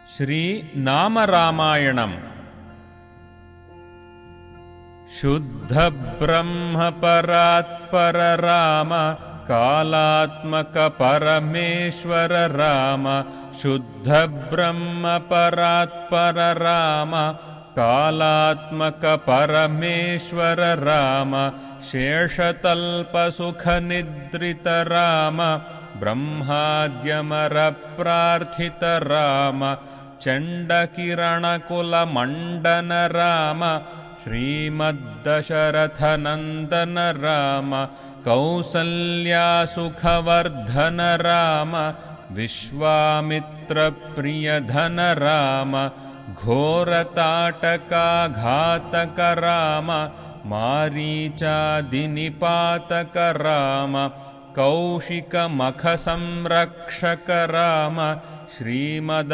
श्रीनामरामायणम् शुद्धब्रह्मपरात्पर Ram कालात्मकपरमेश्वर Ram शुद्धब्रह्मपरात्पर Ram कालात्मकपरमेश्वर Ram शेषतल्पसुखनिद्रित Ram ब्रह्माद्यमरप्रार्थित Ram चण्डकिरणकुलमण्डन Ram श्रीमद्दशरथनन्दन Ram कौसल्यासुखवर्धन Ram विश्वामित्रप्रियधन Ram घोरताटकाघातक Ram मारीचादिनिपातक Ram कौशिकमखसंरक्षक Ram Shrimad